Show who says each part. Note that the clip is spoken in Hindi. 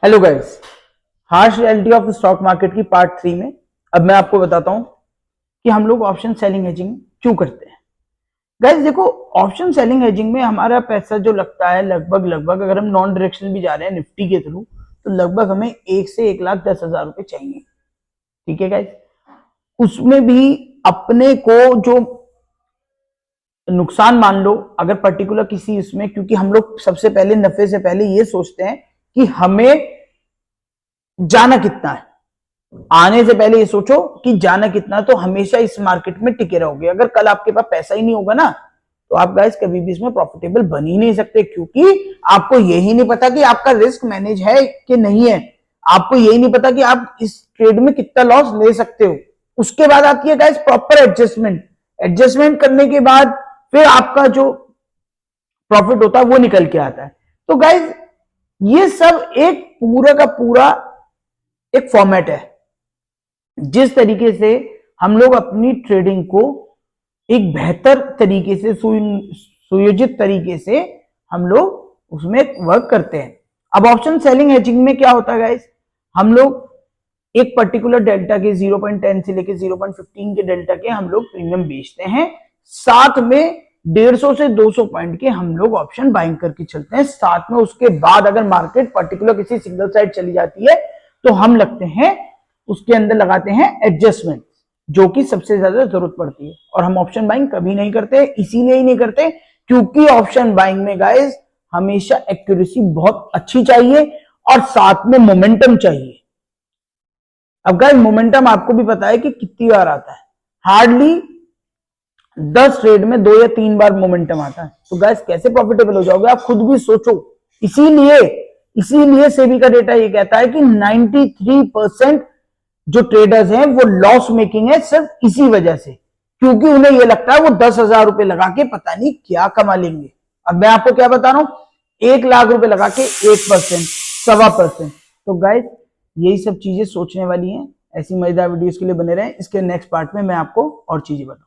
Speaker 1: Hello guys, harsh reality of stock market की पार्ट 3 में अब मैं आपको बताता हूं कि हम लोग ऑप्शन सेलिंग हेजिंग क्यों करते हैं। गाइस देखो, ऑप्शन सेलिंग हेजिंग में हमारा पैसा जो लगता है लगभग अगर हम नॉन डायरेक्शनल भी जा रहे हैं निफ्टी के थ्रू तो लगभग हमें 1 से 1,10,000 रुपए चाहिए। ठीक है गाइस, उसमें भी अपने को जो नुकसान मान लो अगर पर्टिकुलर किसी इसमें, क्योंकि हम लोग सबसे पहले नफे से पहले ये सोचते हैं कि हमें जाना कितना है। आने से पहले ये सोचो कि जाना कितना, तो हमेशा इस मार्केट में टिके रहोगे। अगर कल आपके पास पैसा ही नहीं होगा ना तो आप गाइस कभी भी इसमें प्रॉफिटेबल बन ही नहीं सकते, क्योंकि आपको यही नहीं पता कि आपका रिस्क मैनेज है कि नहीं है। आपको यही नहीं पता कि आप इस ट्रेड में कितना लॉस ले सकते हो। उसके बाद आती है गाइस प्रॉपर एडजस्टमेंट। एडजस्टमेंट करने के बाद फिर आपका जो प्रॉफिट होता है वो निकल के आता है। तो गाइस ये सब एक पूरा का पूरा एक फॉर्मेट है जिस तरीके से हम लोग अपनी ट्रेडिंग को एक बेहतर तरीके से सुयोजित तरीके से हम लोग उसमें वर्क करते हैं। अब ऑप्शन सेलिंग हेजिंग में क्या होता है गाइस, हम लोग एक पर्टिकुलर डेल्टा के 0.10 से लेके 0.15 के डेल्टा के हम लोग प्रीमियम बेचते हैं, साथ में 150 से 200 पॉइंट के हम लोग ऑप्शन बाइंग करके चलते हैं। साथ में उसके बाद अगर मार्केट पर्टिकुलर किसी सिंगल साइड चली जाती है तो हम लगते हैं उसके अंदर लगाते हैं एडजस्टमेंट, जो कि सबसे ज्यादा जरूरत पड़ती है। और हम ऑप्शन बाइंग कभी नहीं करते, इसीलिए ही नहीं करते क्योंकि ऑप्शन बाइंग में गाइस हमेशा एक्यूरेसी बहुत अच्छी चाहिए और साथ में मोमेंटम चाहिए। अब गाइस मोमेंटम आपको भी पता है कि कितनी बार आता है, हार्डली 10 ट्रेड में 2 या 3 बार मोमेंटम आता है। तो गाइस कैसे प्रॉफिटेबल हो जाओगे आप खुद भी सोचो। इसीलिए सेबी का डेटा ये कहता है कि 93% जो ट्रेडर्स हैं वो लॉस मेकिंग है, सिर्फ इसी वजह से, क्योंकि उन्हें ये लगता है वो 10,000 रुपए लगा के पता नहीं क्या कमा लेंगे। अब मैं आपको क्या बता रहा हूं, 1 लाख रुपए लगा के 1%, 1.25%। तो गाइस यही सब चीजें सोचने वाली हैं। ऐसी मजेदार वीडियोस के लिए बने रहें। इसके नेक्स्ट पार्ट में मैं आपको और चीजें बताऊंगा।